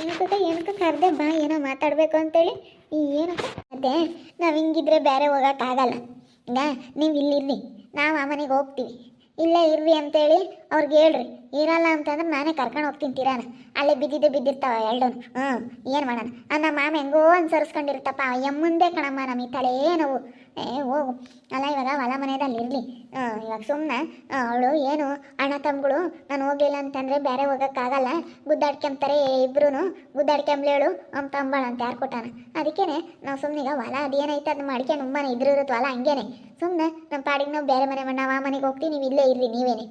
ಏನಕ್ಕೆ ಕರೆದೆ ಬಾ ಏನೋ ಮಾತಾಡಬೇಕು ಅಂತೇಳಿ ಏನಕ್ಕೆ ಅದೇ ನಾವು ಹಿಂಗಿದ್ರೆ ಬೇರೆ ಹೋಗೋಕ್ಕಾಗಲ್ಲ. ಈಗ ನೀವು ಇಲ್ಲಿರ್ರಿ, ನಾವು ಆ ಮನೆಗೆ ಹೋಗ್ತೀವಿ. ಇಲ್ಲೇ ಇರ್ರಿ ಅಂತೇಳಿ ಅವ್ರಿಗೆ ಹೇಳ್ರಿ. ಇರಲ್ಲ ಅಂತಂದ್ರೆ ನಾನೇ ಕರ್ಕೊಂಡು ಹೋಗ್ತೀನಿ ತೀರಾನ. ಅಲ್ಲೇ ಬಿದ್ದಿರ್ತಾವ ಎರಡು. ಏನು ಮಾಡೋಣ? ನಮ್ಮ ಮಾಮ ಹೆಂಗೋ ಅನ್ಸರಿಸ್ಕೊಂಡಿರ್ತಪ್ಪ. ಎಮ್ಮುಂದೆ ಕಣಮ್ಮ ನಮಗೆ ತಲೆ ನೋವು. ಹೋಗು. ಅಲ್ಲ ಇವಾಗ ಹೊಲ ಮನೆಯಲ್ಲಿ ಇರಲಿ. ಇವಾಗ ಸುಮ್ಮನೆ ಅವಳು ಏನು ಅಣ್ಣ ತಮ್ಮಗಳು ನಾನು ಹೋಗ್ಲಿಲ್ಲ ಅಂತಂದರೆ ಬೇರೆ ಹೋಗೋಕ್ಕಾಗಲ್ಲ, ಗುದ್ದಾಡ್ಕೊಂತಾರೆ ಇಬ್ರು. ಗುದ್ದಾಡ್ಕೊಂಬ್ಲೇಳು ಅವ್ನು ತಂಬಾಳ ಅಂತ ಯಾರು ಕೊಟ್ಟಾನ? ಅದಕ್ಕೇ ನಾವು ಸುಮ್ಮನೆ ಈಗ ಹೊಲ ಅದೇನೈತೆ ಅದನ್ನ ಮಾಡ್ಕೊಂಡು ಉಮ್ಮನೆ ಇರುತ್ತೆ ಹೊಲ ಹಂಗೇನೆ. ಸುಮ್ಮನೆ ನಮ್ಮ ಪಾಡಿಗೆ ನಾವು ಬೇರೆ ಮನೆ ನಾವು ಆ ಮನೆಗೆ ಹೋಗ್ತೀವಿ, ನೀವು ಇಲ್ಲೇ ಇರ್ರಿ ನೀವೇನೆ.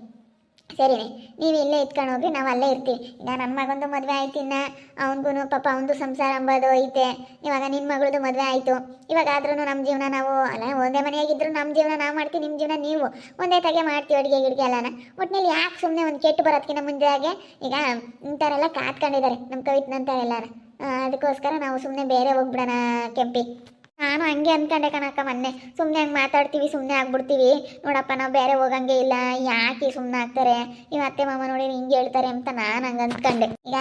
ಸರಿನೇ, ನೀವು ಇಲ್ಲೇ ಇತ್ಕೊಂಡು ಹೋಗ್ರಿ, ನಾವು ಅಲ್ಲೇ ಇರ್ತೀವಿ. ಈಗ ನನ್ನ ಮಗಂದು ಮದುವೆ ಆಯ್ತು, ಇನ್ನು ಅವನಿಗೂ ಪಾಪ ಅವನದು ಸಂಸಾರ ಅಂಬೋದು ಐತೆ. ಇವಾಗ ನಿನ್ನ ಮಗಳದು ಮದುವೆ ಆಯಿತು. ಇವಾಗ ಆದ್ರೂ ನಮ್ಮ ಜೀವನ ನಾವು ಅಲ್ಲ ಒಂದೇ ಮನೆಯಾಗಿದ್ರು ನಮ್ಮ ಜೀವನ ನಾವು ಮಾಡ್ತೀವಿ, ನಿಮ್ಮ ಜೀವನ ನೀವು ಒಂದೇ ತಗೆ ಮಾಡ್ತೀವಿ. ಅಡುಗೆ ಗಿಡ್ಗೆ ಎಲ್ಲನ ಒಟ್ಟಿನಲ್ಲಿ ಯಾಕೆ ಸುಮ್ಮನೆ ಒಂದು ಕೆಟ್ಟು ಬರೋದಕ್ಕಿಂತ ಮುಂಜಾಗೆ ಈಗ ಇಂಥವರೆಲ್ಲ ಕಾತ್ಕೊಂಡಿದ್ದಾರೆ ನಮ್ಮ ಕವಿತ್ನಂಥವೆಲ್ಲನ. ಅದಕ್ಕೋಸ್ಕರ ನಾವು ಸುಮ್ಮನೆ ಬೇರೆ ಹೋಗ್ಬಿಡೋಣ ಕೆಂಪಿ. ನಾನು ಹಂಗೆ ಅಂದ್ಕೊಂಡೆ ಕಣಕ್ಕ ಮೊನ್ನೆ. ಸುಮ್ಮನೆ ಹಂಗೆ ಮಾತಾಡ್ತೀವಿ, ಸುಮ್ಮನೆ ಆಗ್ಬಿಡ್ತೀವಿ. ನೋಡಪ್ಪ ನಾವು ಬೇರೆ ಹೋಗಂಗೆ ಇಲ್ಲ, ಯಾಕೆ ಸುಮ್ಮನೆ ಆಗ್ತಾರೆ ಇವ ಅತ್ತೆ ಮಾಮ ನೋಡಿ ಹಿಂಗೆ ಹೇಳ್ತಾರೆ ಅಂತ ನಾನು ಹಂಗೆ ಅಂದ್ಕೊಂಡೆ. ಈಗ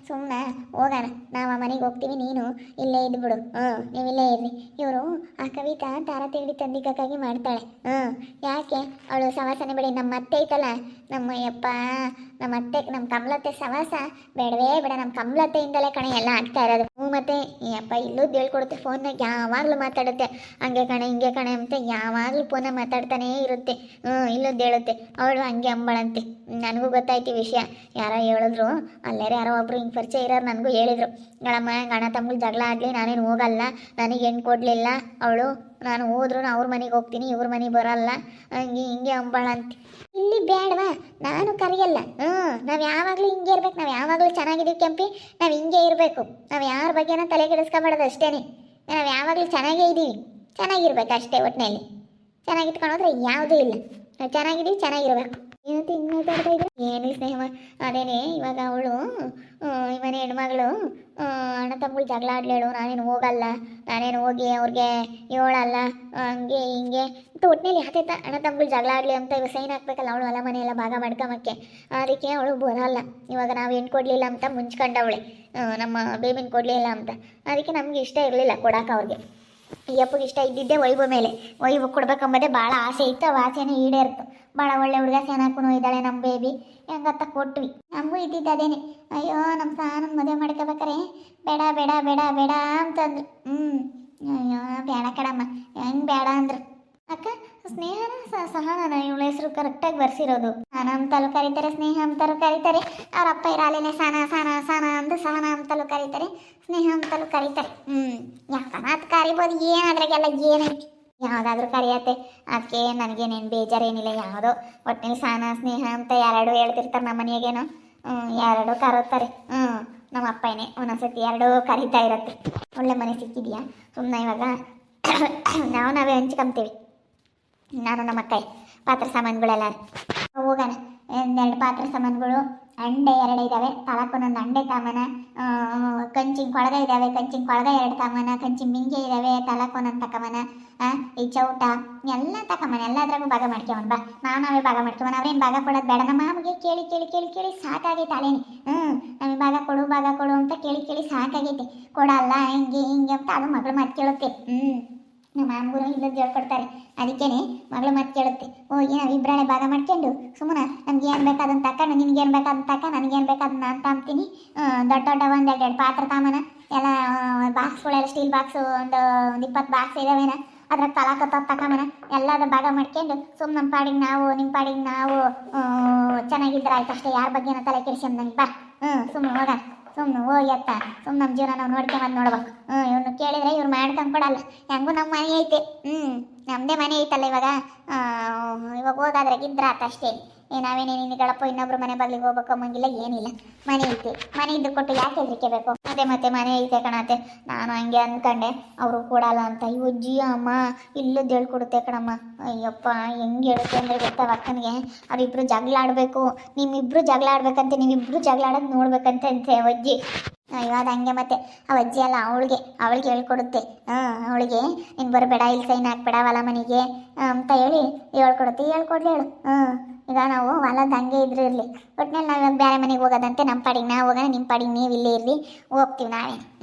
ಸುಮ್ಮನೆ ಹೋಗೋಣ, ನಾವು ಆ ಮನೆಗೆ ಹೋಗ್ತೀವಿ, ನೀನು ಇಲ್ಲೇ ಇದ್ಬಿಡು. ನೀವು ಇಲ್ಲೇ ಇರ್ರಿ. ಇವರು ಆ ಕವಿತಾ ತಾರ ತಿಂಡಿ ತಂದಿಕ್ಕಾಗಿ ಮಾಡ್ತಾಳೆ. ಯಾಕೆ ಅವಳು ಸವಾಸನೆ ಬಿಡಿ. ನಮ್ಮ ಅತ್ತೆ ಐತಲ್ಲ, ನಮ್ಮ ಯಪ್ಪ ನಮ್ಮ ಅತ್ತೆ, ನಮ್ಮ ಕಮಲತ್ತೆ ಸವಾಸ ಬೇಡವೇ ಬೇಡ. ನಮ್ಮ ಕಮಲತ್ತೆಯಿಂದಲೇ ಕಣೆ ಎಲ್ಲ ಆಗ್ತಾ ಇರೋದು. ಮತ್ತೆ ಈ ಅಪ್ಪ ಇಲ್ಲೂ ಹೇಳ್ಕೊಡುತ್ತೆ, ಫೋನ್ನಾಗ ಯಾವಾಗಲೂ ಮಾತಾಡುತ್ತೆ. ಹಂಗೆ ಕಣೆ ಹಿಂಗೆ ಕಣೆ ಅಂತ ಯಾವಾಗಲೂ ಫೋನಾಗ ಮಾತಾಡ್ತಾನೇ ಇರುತ್ತೆ. ಇಲ್ಲದ್ದು ಹೇಳುತ್ತೆ ಅವಳು ಹಂಗೆ ಅಂಬಳಂತೆ. ನನಗೂ ಗೊತ್ತಾಯ್ತು ವಿಷಯ. ಯಾರೋ ಹೇಳಿದ್ರು, ಅಲ್ಲೇ ಯಾರೋ ಒಬ್ರು ಹಿಂಗೆ ಪರಿಚಯ ಇರೋರು ನನಗೂ ಹೇಳಿದರು. ಗಣಮ್ಮ ಗಣ ತಮ್ಮಗಳು ಜಗಳ ಆಗಲಿ ನಾನೇನು ಹೋಗಲ್ಲ, ನನಗೆ ಹೆಣ್ಣು ಕೊಡಲಿಲ್ಲ ಅವಳು, ನಾನು ಹೋದ್ರು ಅವ್ರ ಮನೆಗೆ ಹೋಗ್ತೀನಿ, ಇವ್ರ ಮನೆಗೆ ಬರಲ್ಲ, ಹಂಗೆ ಹಿಂಗೆ ಅಂಬಳಂತೆ. ಇಲ್ಲಿ ಬೇಡವಾ? ನಾನು ಕರೆಯಲ್ಲ. ನಾವು ಯಾವಾಗಲೂ ಹಿಂಗೆ ಇರ್ಬೇಕು, ನಾವು ಯಾವಾಗಲೂ ಚೆನ್ನಾಗಿದ್ದೀವಿ ಕೆಂಪಿ. ನಾವು ಹಿಂಗೆ ಇರಬೇಕು. ನಾವು ಯಾರ ಬಗ್ಗೆನ ತಲೆ ಕೆಡಿಸ್ಕೊಬಾರ್ದು ಅಷ್ಟೇ. ನಾವು ಯಾವಾಗಲೂ ಚೆನ್ನಾಗೇ ಇದ್ದೀವಿ, ಚೆನ್ನಾಗಿರ್ಬೇಕು ಅಷ್ಟೇ. ಒಟ್ಟಿನಲ್ಲಿ ಚೆನ್ನಾಗಿಟ್ಕೊಂಡೋದ್ರೆ ಯಾವುದೂ ಇಲ್ಲ. ನಾವು ಚೆನ್ನಾಗಿದ್ದೀವಿ, ಚೆನ್ನಾಗಿರ್ಬೇಕು. ಏನಂತ ಹಿಂಗೆ ಮಾತಾಡ್ತಾ ಇದ್ರು? ಏನು ಸ್ನೇಹ ಅದೇನೆ. ಇವಾಗ ಅವಳು ಇವನೇ ಹೆಣ್ಮಗಳು ಅಣ್ಣ ತಮ್ಮಗಳು ಜಗಳ ಆಡ್ಲೇಳು, ನಾನೇನು ಹೋಗಲ್ಲ, ನಾನೇನು ಹೋಗಿ ಅವ್ರಿಗೆ ಹೇಳಲ್ಲ, ಹಂಗೆ ಹಿಂಗೆ ಅಂತ. ಒಟ್ಟಿನಲ್ಲಿ ಯಾತೈತ ಅಣ್ಣ ತಮ್ಮಗಳು ಜಗಳ ಆಡಲಿ ಅಂತ ಇವಾಗ ಸೈನ್ ಹಾಕ್ಬೇಕಲ್ಲ ಅವಳು ಹೊಲ ಮನೆಯೆಲ್ಲ ಭಾಗ ಮಾಡ್ಕೊಂಬಕ್ಕೆ. ಅದಕ್ಕೆ ಅವಳು ಬರಲ್ಲ. ಇವಾಗ ನಾವು ಹೆಣ್ಣು ಕೊಡಲಿಲ್ಲ ಅಂತ ಮುಂಚ್ಕೊಂಡವಳೆ, ನಮ್ಮ ಬೇಬಿನ ಕೊಡಲಿಲ್ಲ ಅಂತ. ಅದಕ್ಕೆ ನಮ್ಗೆ ಇಷ್ಟ ಇರಲಿಲ್ಲ ಕೊಡೋಕೆ ಅವ್ರಿಗೆ. ಈ ಅಪ್ಪಗೆ ಇಷ್ಟ ಇದ್ದಿದ್ದೆ ವೈಭವ ಮೇಲೆ. ವೈಭವ ಕೊಡ್ಬೇಕಂಬದೇ ಭಾಳ ಆಸೆ ಇತ್ತು. ಆ ಆಸೆನೂ ಈಡೇರ್ತು. ಭಾಳ ಒಳ್ಳೆ ಹುಡುಗ ಚೆನ್ನಾಗೂ ಇದ್ದಾಳೆ ನಮ್ಮ ಬೇಬಿ, ಹೆಂಗತ್ತ ಕೊಟ್ವಿ. ನಮಗೂ ಇದ್ದಿದ್ದು ಅದೇನೆ. ಅಯ್ಯೋ ನಮ್ಮ ಸಾನನ ಮದುವೆ ಮಾಡ್ಕೋಬೇಕಾರೆ ಬೇಡ ಬೇಡ ಬೇಡ ಬೇಡ ಅಂತಂದ್ರು. ಅಯ್ಯೋ ಬೇಡ ಕಡಮ್ಮ, ಹೆಂಗೆ ಬೇಡ ಅಂದ್ರು. ಅಕ್ಕ ಸ್ನೇಹನ ಸಹನ ಇವಳ ಹೆಸರು ಕರೆಕ್ಟಾಗಿ ಬರ್ಸಿರೋದು. ಸಹನ ಅಂತಲೂ ಕರೀತಾರೆ, ಸ್ನೇಹ ಅಂತಲೂ ಕರೀತಾರೆ. ಅವ್ರ ಅಪ್ಪ ಇರಾಲೇನೆ ಸಹನ ಸಹನ ಸಹನ ಅಂದು ಸಹನ ಅಂತಲೂ ಕರೀತಾರೆ, ಸ್ನೇಹ ಅಂತಲೂ ಕರೀತಾರೆ. ಯಾಕನ ಅದು ಕರಿಬೋದು, ಏನಾದ್ರಾಗೆಲ್ಲ ಏನೈತಿ, ಯಾವುದಾದ್ರೂ ಕರಿಯತ್ತೆ. ಅದಕ್ಕೆ ನನಗೇನೇನು ಬೇಜಾರೇನಿಲ್ಲ. ಯಾವುದೋ ಒಟ್ಟಿನಲ್ಲಿ ಸಹನ ಸ್ನೇಹ ಅಂತ ಎರಡು ಹೇಳ್ತಿರ್ತಾರೆ ನಮ್ಮ ಮನೆಯಾಗೇನೋ. ಎರಡು ಕರೋತಾರೆ. ನಮ್ಮ ಅಪ್ಪನೇ ಒಂದೊಂದ್ಸತಿ ಎರಡು ಕರೀತಾ ಇರತ್ತೆ. ಒಳ್ಳೆ ಮನೆ ಸಿಕ್ಕಿದ್ಯಾ? ಸುಮ್ಮನೆ ಇವಾಗ ನಾವೇ ಹಂಚ್ಕೊಂತೀವಿ. ನಾನು ನಮ್ಮ ಅಕ್ಕ ಪಾತ್ರೆ ಸಾಮಾನುಗಳೆಲ್ಲ ಹೋಗೋಣ. ಒಂದೆರಡು ಪಾತ್ರೆ ಸಾಮಾನುಗಳು, ಅಂಡೆ 2 ಇದ್ದಾವೆ, ತಳಕ್ಕೊಂದೊಂದು ಅಂಡೆ ತಾಮನ, ಕಂಚಿನ ಕೊಳಗ ಇದ್ದಾವೆ, ಕಂಚಿನ ಕೊಳಗ 2 ತಾಮನ, ಕಂಚಿನ ಮಿಂಗೆ ಇದ್ದಾವೆ, ತಳಕ್ಕೊಂದೊಂದು ತಕಮನ, ಈ ಚೌಟ ಎಲ್ಲ ತಕಮನ. ಎಲ್ಲದ್ರಾಗೂ ಭಾಗ ಮಾಡ್ಕೊವನ್ ಬಾ. ನಾವೇ ಭಾಗ ಮಾಡ್ಕೊವನ್. ಅವ್ರೇನು ಭಾಗ ಕೊಡೋದು ಬೇಡ. ನಮ್ಮ ಮಾಮಿಗೆ ಕೇಳಿ ಕೇಳಿ ಕೇಳಿ ಕೇಳಿ ಸಾಕಾಗೈತೆ ಅಲೇನಿ. ನಮಗೆ ಭಾಗ ಕೊಡು ಅಂತ ಕೇಳಿ ಕೇಳಿ ಸಾಕಾಗೈತೆ. ಕೊಡಲ್ಲ ಹಿಂಗೆ ಹಿಂಗೆ ಅಂತ ಅದು ಮಗಳು ಮಾತು ಕೇಳುತ್ತೆ. ನಮ್ಮ ಮಾಮಗರು ಇಲ್ಲದ್ದು ಹೇಳ್ಕೊಡ್ತಾರೆ. ಅದಕ್ಕೇನೆ ಮಗಳು ಮಾತು ಕೇಳುತ್ತೆ. ಹೋಗಿ ನಾವು ಇಬ್ಬರೇ ಭಾಗ ಮಾಡ್ಕೊಂಡು ಸುಮ್ಮನೆ ನಮ್ಗೆ ಏನು ಬೇಕಾದಂತ ತಕ್ಕ, ನಿನ್ಗೇನು ಬೇಕಾದಂತ ತಕ್ಕ, ನನಗೇನು ಬೇಕಾದ ನಾನು ತಾಂಬ್ತೀನಿ. ದೊಡ್ಡ ದೊಡ್ಡ 1-2 ಪಾತ್ರೆ ತಾಮನ, ಎಲ್ಲ ಬಾಕ್ಸ್ಗಳೆಲ್ಲ ಸ್ಟೀಲ್ ಬಾಕ್ಸು ಒಂದು 20 ಬಾಕ್ಸ್ ಇದಾವೇನ, ಅದ್ರಾಗ ತಲಾಕತ್ತ ತಕಮನ. ಎಲ್ಲದ ಭಾಗ ಮಾಡ್ಕೊಂಡು ಸುಮ್ಮನೆ ನಮ್ಮ ಪಾಡಿಗೆ ನಾವು ನಿಮ್ಮ ಪಾಡಿಗೆ ನಾವು ಚೆನ್ನಾಗಿದ್ರೆ ಆಯ್ತು ಅಷ್ಟೇ. ಯಾರ ಬಗ್ಗೆನ ತಲೆ ಕೆಡಿಸ್ಕೊಂಡು ನಂಗೆ ಬಾ. ಸುಮ್ಮನೆ ಹೋಗೋಣ. ಸುಮ್ಮನೆ ಹೋಗಿ ಅತ್ತ ಸುಮ್ಮನೆ ನಮ್ಮ ಜೀವನ ನಾವು ನೋಡ್ಕೊಂಬಂದು ನೋಡ್ಬೇಕು. ಇವ್ರನ್ನ ಕೇಳಿದರೆ ಇವ್ರು ಮಾಡ್ಕೊಂಡು ಕೊಡಲ್ಲ. ಹೆಂಗೂ ನಮ್ಮ ಮನೆ ಐತೆ. ನಮ್ಮದೇ ಮನೆ ಐತಲ್ಲ ಇವಾಗ. ಇವಾಗ ಹೋಗಾದ್ರಾಗಿದ್ರೆ ಆತ ಅಷ್ಟೇ. ನಾವೇನೇನು ಗಳಪ್ಪ ಇನ್ನೊಬ್ರು ಮನೆ ಬಾಗಿಲಿಗೆ ಹೋಗ್ಬೇಕು ಅನ್ನಂಗಿಲ್ಲ, ಏನಿಲ್ಲ. ಮನೆ ಐತೆ, ಮನೆ ಇದ್ದು ಕೊಟ್ಟು ಯಾಕೆ ಹೆದರಿಕೆ ಬೇಕು? ಮತ್ತೆ ಮನೆ ಐತೆ ಕಣತ್ತೆ. ನಾನು ಹಂಗೆ ಅಂದ್ಕೊಂಡೆ ಅವರು ಕೊಡಲ್ಲ ಅಂತ. ಅಜ್ಜಿ ಅಮ್ಮ ಇಲ್ಲದ್ದು ಹೇಳ್ಕೊಡುತ್ತೆ ಕಣಮ್ಮ. ಅಯ್ಯಪ್ಪ ಹೆಂಗೆ ಹೇಳುತ್ತೆ ಅಂದರೆ ಗೊತ್ತಾವ ಅಕ್ಕನಿಗೆ. ಅವರಿಬ್ಬರು ಜಗಳ ಆಡಬೇಕು, ನಿಮ್ಮಿಬ್ಬರು ಜಗಳ ಆಡ್ಬೇಕಂತೆ, ನೀವಿಬ್ಬರು ಜಗಳ ಆಡೋದು ನೋಡ್ಬೇಕಂತೆ ಅಂತೆ ಅಜ್ಜಿ. ಅಯ್ಯೋ ಅದು ಹಂಗೆ ಮತ್ತೆ ಆ ಅಜ್ಜಿ ಅಲ್ಲ ಅವಳಿಗೆ ಹೇಳ್ಕೊಡುತ್ತೆ. ಅವಳಿಗೆ ನೀನು ಬರಬೇಡ, ಇಲ್ಲಿ ಸೈನ್ ಹಾಕ್ಬೇಡ ಹೊಲ ಮನೆಗೆ ಅಂತ ಹೇಳಿ ಹೇಳ್ಕೊಡ್ಲಿ ಹೇಳು. ಈಗ ನಾವು ಹೊಲದ ಹಂಗೆ ಇದ್ರೆ ಇರಲಿ, ಒಟ್ಟಿನಲ್ಲಿ ನಾವು ಇವಾಗ ಬೇರೆ ಮನೆಗೆ ಹೋಗೋದಂತೆ, ನಮ್ಮ ಪಾಡಿಗೆ ನಾವು ಹೋಗೋಣ, ನಿಮ್ಮ ಪಾಡಿಗೆ ನೀವು ಇಲ್ಲೇ ಇರಲಿ, ಹೋಗ್ತೀವಿ ನಾವೇ.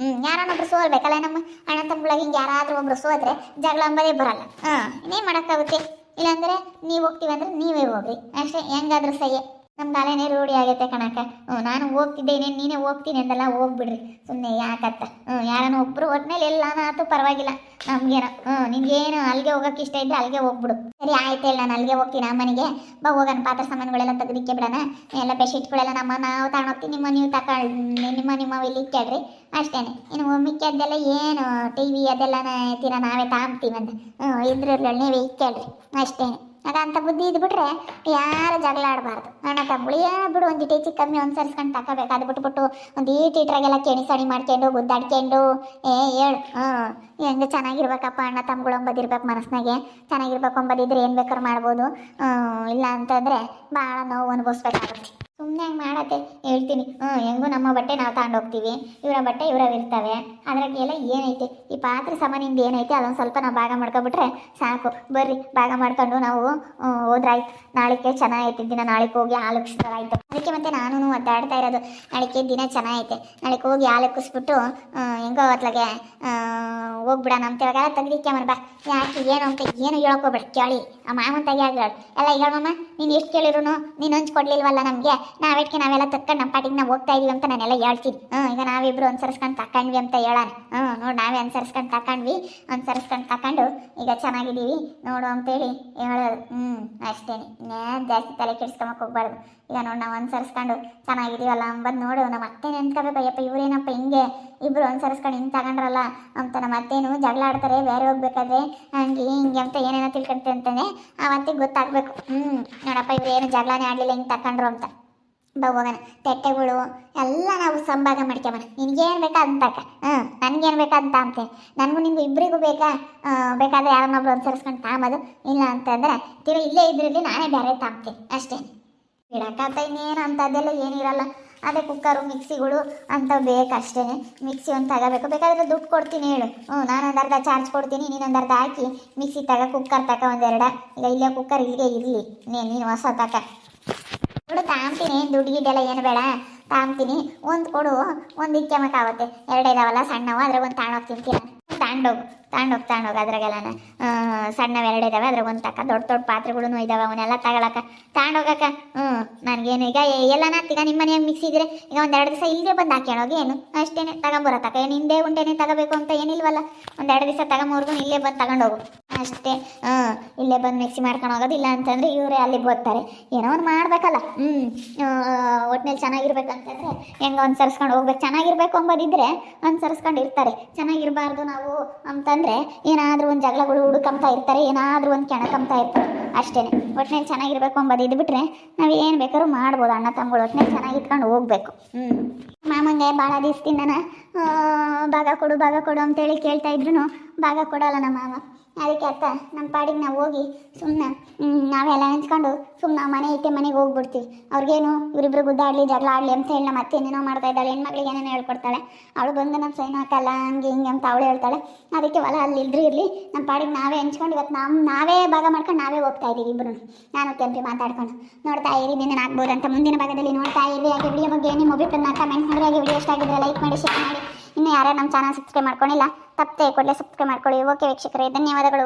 ಯಾರನ್ನೊಬ್ರು ಸೋಲ್ಬೇಕಲ್ಲ, ನಮ್ಮ ಅಣ್ಣ ತಮ್ಮಗಳಿಗೆ ಹಿಂಗೆ ಯಾರಾದರೂ ಒಬ್ರು ಸೋದ್ರೆ ಜಗಳ ಅಂಬೋದೇ ಬರಲ್ಲ. ಇನ್ನೇನು ಮಾಡೋಕ್ಕಾಗುತ್ತೆ. ಇಲ್ಲಾಂದರೆ ನೀವು ಹೋಗ್ತೀವಿ ಅಂದರೆ ನೀವೇ ಹೋಗ್ರಿ ಅಷ್ಟೇ, ಹೆಂಗಾದ್ರೂ ಸಹ್ಯ. ನಮ್ಮ ಕಾಲೇನೇ ರೂಢಿ ಆಗೈತೆ ಕಣಕ್ಕ. ನಾನು ಹೋಗ್ತಿದ್ದೇನೆ, ನೀನೇ ಹೋಗ್ತೀನಿ ಅಂದಲ್ಲ, ಹೋಗ್ಬಿಡ್ರಿ ಸುಮ್ಮನೆ ಯಾಕತ್ತ. ಯಾರನ್ನ ಒಬ್ರು ಒಟ್ಟಿನಲ್ಲಿ ಎಲ್ಲಾನ ಆತು ಪರವಾಗಿಲ್ಲ ನಮ್ಗೇನೋ. ನಿನ್ಗೇನು ಅಲ್ಲಿಗೆ ಹೋಗೋಕೆ ಇಷ್ಟ ಇದ್ದರೆ ಅಲ್ಲಿಗೆ ಹೋಗ್ಬಿಡು. ಸರಿ ಆಯ್ತು ಹೇಳಿ, ನಾನು ಅಲ್ಲಿಗೆ ಹೋಗ್ತೀನಿ. ಆ ಮನೆಗೆ ಬಾ, ಹೋಗೋಣ. ಪಾತ್ರೆ ಸಾಮಾನುಗಳೆಲ್ಲ ತೆಗೆದಿಕ್ಕೆ ಬಿಡೋಣ. ಎಲ್ಲ ಬೆಡ್ಶೀಟ್ಗಳೆಲ್ಲ ನಾವು ತಗೊಂಡೋಗ್ತೀವಿ, ನೀವು ತಗೊಳ್ಳಿ, ನಿಮ್ಮ ಇಲ್ಲಿ ಇಕ್ಕೇಳ್ರಿ ಅಷ್ಟೇನೆ. ಇನ್ನು ಮಿಕ್ಕದ್ದೆಲ್ಲ ಏನು ಟಿ ವಿ ಅದೆಲ್ಲ ತೀರಾ ನಾವೇ ತಗೊಂತೀವಂತ ಇದ್ರಲ್ಲಿ ನೀವೇ ಇಕ್ಕೇಳ್ರಿ ಅಷ್ಟೇನೆ. ಅದಂತ ಬುದ್ಧಿ ಇದ್ಬಿಟ್ರೆ ಯಾರು ಜಗಳ ಆಡಬಾರ್ದು. ಅಣ್ಣ ತಮ್ಮಳಿಯ ಬಿಡು, ಒಂದು ಹೆಚ್ಚು ಕಮ್ಮಿ ಅನುಸರಿಸ್ಕೊಂಡು ತಗೋಬೇಕು. ಅದು ಬಿಟ್ಬಿಟ್ಟು ಒಂದು ಈಟೀಟ್ರಾಗೆಲ್ಲ ಕೆಣಿಸಣಿ ಮಾಡ್ಕೊಂಡು ಗುದ್ದಾಡ್ಕೊಂಡು ಹೇಳು. ಹೆಂಗೆ ಚೆನ್ನಾಗಿರ್ಬೇಕಪ್ಪ, ಅಣ್ಣ ತಮ್ಮಗಳು ಅಂಬೋದಿರ್ಬೇಕು ಮನಸ್ಸಿನಾಗೆ. ಚೆನ್ನಾಗಿರ್ಬೇಕು ಅಂಬೋದಿದ್ರೆ ಏನು ಬೇಕಾದ್ರೂ ಮಾಡ್ಬೋದು. ಇಲ್ಲ ಅಂತಂದರೆ ಭಾಳ ನೋವು ಅನುಭವಿಸ್ಬೇಕಾಗುತ್ತೆ. ಸುಮ್ಮನೆ ಹಂಗೆ ಮಾಡತ್ತೆ ಹೇಳ್ತೀನಿ. ಹೆಂಗೂ ನಮ್ಮ ಬಟ್ಟೆ ನಾವು ತಗೊಂಡೋಗ್ತೀವಿ, ಇವರ ಬಟ್ಟೆ ಇವರವಿರ್ತವೆ. ಅದ್ರಾಗೆಲ್ಲ ಏನೈತೆ ಈ ಪಾತ್ರೆ ಸಾಮಾನಿಂದ ಏನೈತೆ ಅದೊಂದು ಸ್ವಲ್ಪ ನಾವು ಭಾಗ ಮಾಡ್ಕೊಬಿಟ್ರೆ ಸಾಕು. ಬರ್ರಿ ಭಾಗ ಮಾಡ್ಕೊಂಡು ನಾವು ಹೋದ್ರಾಯ್ತು. ನಾಳಿಕೆ ಚೆನ್ನಾಗೈತೆ ದಿನ, ನಾಳೆಗೆ ಹೋಗಿ ಹಾಲು ಆಯಿತು. ಅದಕ್ಕೆ ಮತ್ತೆ ನಾನು ಒದ್ದಾಡ್ತಾ ಇರೋದು, ನಾಳಿಕೆ ದಿನ ಚೆನ್ನಾಗೈತೆ, ನಾಳೆಗೆ ಹೋಗಿ ಹಾಲು ಕುಸ್ಬಿಟ್ಟು ಹೆಂಗೋ ಹೊತ್ಲಾಗೆ ಹೋಗ್ಬಿಡೋಣ ಅಂತ. ಇವಾಗೆಲ್ಲ ತೆಗ್ದಿಕ್ಕೆಮ್ಮನ ಬಾ. ಯಾಕೆ ಏನು ಅಂತ ಏನು ಹೇಳೋಕೋಬೇಡ, ಕೇಳಿ ಆ ಮಾಮನ್ ತೆಗಿ ಆಗ್ಲಾಡು ಎಲ್ಲ ಹೇಳಮ್ಮ. ನೀನು ಎಷ್ಟು ಕೇಳಿರು ನೀನು ಹಂಚ್ಕೊಡ್ಲಿಲ್ವಲ್ಲ ನಮಗೆ, ನಾವೆಲ್ಲ ತಕ್ಕೊಂಡು ನಮ್ಮ ಪಾಟಿಗೆ ನಾವು ಹೋಗ್ತಾ ಇದೀವಿ ಅಂತ ನಾನೆಲ್ಲ ಹೇಳ್ತೀನಿ. ಈಗ ನಾವಿಬ್ರು ಅನುಸರಿಸ್ಕೊಂಡು ತಕೊಂಡ್ವಿ ಅಂತ ಹೇಳೋಣ. ನೋಡಿ ನಾವೇ ಅನುಸರಿಸ್ಕೊಂಡು ತಕೊಂಡು ಈಗ ಚೆನ್ನಾಗಿದ್ದೀವಿ ನೋಡು ಅಂತೇಳಿ ಹೇಳೋದು. ಅಷ್ಟೇನೆ, ಇನ್ನೇನು ಜಾಸ್ತಿ ತಲೆ ಕೆಡಿಸ್ಕೊಂಬಕ್ಕೆ ಹೋಗ್ಬಾರ್ದು. ಈಗ ನೋಡಿ ನಾವು ಅನುಸರಿಸ್ಕೊಂಡು ಚೆನ್ನಾಗಿದ್ದೀವಲ್ಲ ಅಂಬದು ನೋಡು, ನಮ್ಮ ಅತ್ತೆ ನೆನ್ಕೋಬೇಕು. ಅಯ್ಯಪ್ಪ ಇವರೇನಪ್ಪ ಹಿಂಗೆ ಇಬ್ಬರು ಅನುಸರಿಸ್ಕೊಂಡು ಹಿಂಗೆ ತಗೊಂಡ್ರಲ್ಲ ಅಂತ. ನಮ್ಮ ಅತ್ತೇನು ಜಗಳ ಆಡ್ತಾರೆ ಬೇರೆ ಹೋಗ್ಬೇಕಾದ್ರೆ, ಹಂಗೆ ಹಿಂಗೆ ಅಂತ ಏನೇನೋ ತಿಳ್ಕೊಂತೆ ಅಂತಾನೆ ಆ ಅತ್ತೆಗೆ ಗೊತ್ತಾಗಬೇಕು. ನೋಡಪ್ಪ ಇವ್ರು ಏನು ಜಗಳನೇ ಆಡಲಿಲ್ಲ ಹಿಂಗೆ ತಗೊಂಡ್ರು ಅಂತ. ಹೋಗೋಣ, ತೆಟ್ಟೆಗಳು ಎಲ್ಲ ನಾವು ಸಂಭಾಗ ಮಾಡ್ಕೊಂಬನ. ನಿನ್ಗೇನು ಬೇಕಾ ಅಂತಕ್ಕ, ನನಗೇನು ಬೇಕಾ ಅಂತ ಅಂತೀನಿ. ನನಗೂ ನಿಮಗೂ ಇಬ್ಬರಿಗೂ ಬೇಕಾದರೆ ಯಾರನ್ನೊಬ್ರು ಅನುಸರಿಸ್ಕೊಂಡು ತಾಂಬೋದು. ಇಲ್ಲ ಅಂತಂದರೆ ಇಲ್ಲೇ ಇದ್ರಲ್ಲಿ ನಾನೇ ಬೇರೆ ತಾಂಬ್ತೀನಿ ಅಷ್ಟೇ. ಬಿಡಕ್ಕಂತ ಇನ್ನೇನು ಅಂಥದ್ದೆಲ್ಲ ಏನಿರಲ್ಲ. ಅದೇ ಕುಕ್ಕರು ಮಿಕ್ಸಿಗಳು ಅಂಥವು ಬೇಕಷ್ಟೇ. ಮಿಕ್ಸಿ ಒಂದು ತಗೋಬೇಕು, ಬೇಕಾದರೆ ದುಡ್ಡು ಕೊಡ್ತೀನಿ ಹೇಳು. ನಾನೊಂದು ಅರ್ಧ ಚಾರ್ಜ್ ಕೊಡ್ತೀನಿ, ನೀನೊಂದು ಅರ್ಧ ಹಾಕಿ ಮಿಕ್ಸಿ ಕುಕ್ಕರ್ ಒಂದೆರಡ. ಈಗ ಇಲ್ಲೇ ಕುಕ್ಕರ್ ಇಲ್ಲಿಗೆ ಇರಲಿ, ನೀನು ಹೊಸ ದುಡ್ಡು ತಾಂತೀನಿ. ದುಡ್ಡು ಗಿಡ್ಡೆಲ್ಲ ಏನು ಬೇಡ, ತಾಂತೀನಿ. ಒಂದು ಕೊಡು, ಒಂದು ಇಕ್ಕೆಮಕ್ಕಾಗುತ್ತೆ. ಎರಡಿದಾವಲ್ಲ ಸಣ್ಣವು, ಅದ್ರ ಒಂದು ತಗೊಂಡೋಗ್ತೀನಿ. ತಾಂಡೋಗಿ ಅದ್ರಾಗೆಲ್ಲ ಸಣ್ಣವು ಎರಡಿದಾವೆ, ಅದ್ರ ಒಂದು ದೊಡ್ಡ ಪಾತ್ರೆಗಳು ಇದಾವೆ, ಅವನ್ನೆಲ್ಲ ತಗೊಳಕ ತಾಂಡೋಗಕ್ಕ. ನನಗೇನು ಈಗ ಎಲ್ಲನ ಈಗ ನಿಮ್ಮ ಮನೆಯಾಗ ಮಿಕ್ಸಿ ಇದ್ರೆ ಈಗ ಒಂದೆರಡು ದಿವಸ ಇಲ್ಲೇ ಬಂದು ಹಾಕ್ಯಾಣೋಗಿ ಏನು ಅಷ್ಟೇನೆ ತಗೊಂಬರತಕ್ಕ. ಏನು ಹಿಂದೆ ಉಂಟೇನೆ ತಗೋಬೇಕು ಅಂತ ಏನಿಲ್ವಲ್ಲ, ಒಂದೆರಡು ದಿವಸ ತಗೊಂಬರ್ಗು ಇಲ್ಲೇ ಬಂದು ತಗೊಂಡೋಗು ಅಷ್ಟೇ. ಇಲ್ಲೇ ಬಂದು ಮಿಕ್ಸಿ ಮಾಡ್ಕೊಂಡು ಹೋಗೋದು. ಇಲ್ಲ ಅಂತಂದರೆ ಇವರೇ ಅಲ್ಲಿಗೆ ಬರ್ತಾರೆ, ಏನೋ ಒಂದು ಮಾಡಬೇಕಲ್ಲ. ಒಟ್ಟಿನಲ್ಲಿ ಚೆನ್ನಾಗಿರ್ಬೇಕಂತಂದರೆ ಹೆಂಗೆ ಅನುಸರಿಸ್ಕೊಂಡು ಹೋಗ್ಬೇಕು. ಚೆನ್ನಾಗಿರ್ಬೇಕು ಅಂಬೋದಿದ್ರೆ ಅನುಸರಿಸ್ಕೊಂಡು ಇರ್ತಾರೆ. ಚೆನ್ನಾಗಿರಬಾರ್ದು ನಾವು ಅಂತಂದರೆ ಏನಾದರೂ ಒಂದು ಜಗಳಗಳು ಹುಡುಕಂತ ಇರ್ತಾರೆ, ಏನಾದರೂ ಒಂದು ಕೆಣಕಂತ ಇರ್ತಾರೆ ಅಷ್ಟೇ. ಒಟ್ಟಿನಲ್ಲಿ ಚೆನ್ನಾಗಿರ್ಬೇಕು ಅಂಬೋದು ಇದ್ಬಿಟ್ರೆ ನಾವು ಏನು ಬೇಕಾದ್ರೂ ಮಾಡ್ಬೋದು. ಅಣ್ಣ ತಮ್ಮಗಳು ಒಟ್ಟಿನಲ್ಲಿ ಚೆನ್ನಾಗಿಟ್ಕೊಂಡು ಹೋಗ್ಬೇಕು. ಮಾಮಂಗೆ ಭಾಳ ದಿವಸದಿಂದ ಭಾಗ ಕೊಡು ಅಂತೇಳಿ ಕೇಳ್ತಾ ಇದ್ರು, ಭಾಗ ಕೊಡೋಲ್ಲ ನಮ್ಮ ಮಾಮ. ಅದಕ್ಕೆ ಅರ್ಥ ನಮ್ಮ ಪಾಡಿಗೆ ನಾವು ಹೋಗಿ ಸುಮ್ಮನೆ ನಾವೆಲ್ಲ ಹಂಚ್ಕೊಂಡು ಸುಮ್ಮನೆ ನಾವು ಮನೆಗೆ ಹೋಗ್ಬಿಡ್ತೀವಿ. ಅವ್ರಿಗೇನು ಇವರಿಬ್ರು ಗುದ್ದಾಡಲಿ ಜಗಳ ಆಡಲಿ ಅಂತ ಹೇಳಿ ನಮ್ಮ ಅತ್ತೆ ಏನೇನೋ ಮಾಡ್ತಾ ಇದ್ದಾಳೆ, ಹೆಣ್ಮಕ್ಳಿಗೆ ಏನೇನೋ ಹೇಳ್ಕೊಡ್ತಾಳೆ. ಅವಳು ಬಂದು ನಮ್ಮ ಸೈನ್ ಹಾಕಲ್ಲ ಹಂಗೆ ಹಿಂಗೆ ಅಂತ ಅವಳು ಹೇಳ್ತಾಳೆ. ಅದಕ್ಕೆ ಹೊಲ ಅಲ್ಲಿ ಇರಲಿ ನಮ್ಮ ಪಾಡಿಗೆ ನಾವೇ ಹಂಚ್ಕೊಂಡು ಇವತ್ತು ನಾವೇ ಭಾಗ ಮಾಡ್ಕೊಂಡು ನಾವೇ ಹೋಗ್ತಾ ಇದ್ದೀವಿ ಇಬ್ಬರು. ನಾನು ಕೆಂಪಿ ಮಾತಾಡ್ಕೊಂಡು ನೋಡ್ತಾ ಇರಿ, ನಿನ್ನೆ ಆಗ್ಬೋದು ಅಂತ. ಮುಂದಿನ ಭಾಗದಲ್ಲಿ ನೋಡ್ತಾ ಇರಿ. ಹಾಗೆ ವಿಡಿಯೋ ಬಗ್ಗೆ ನಿಮ್ಮ ಅಭಿಪ್ರಾಯ ಕಮೆಂಟ್ ಮಾಡಿ. ಹಾಗೆ ವಿಡಿಯೋ ಇಷ್ಟ ಆಗಿದ್ರೆ ಲೈಕ್ ಮಾಡಿ, ಶೇರ್ ಮಾಡಿ. ಇನ್ನು ಯಾರೇ ನಮ್ಮ ಚಾನಲ್ ಸಬ್ಸ್ಕ್ರೈಬ್ ಮಾಡ್ಕೊಂಡಿಲ್ಲ ತಪ್ಪದೆ ಕೂಡಲೇ ಸಬ್ಸ್ಕ್ರೈಬ್ ಮಾಡ್ಕೊಳ್ಳಿ. ಓಕೆ ವೀಕ್ಷಕರೇ, ಧನ್ಯವಾದಗಳು.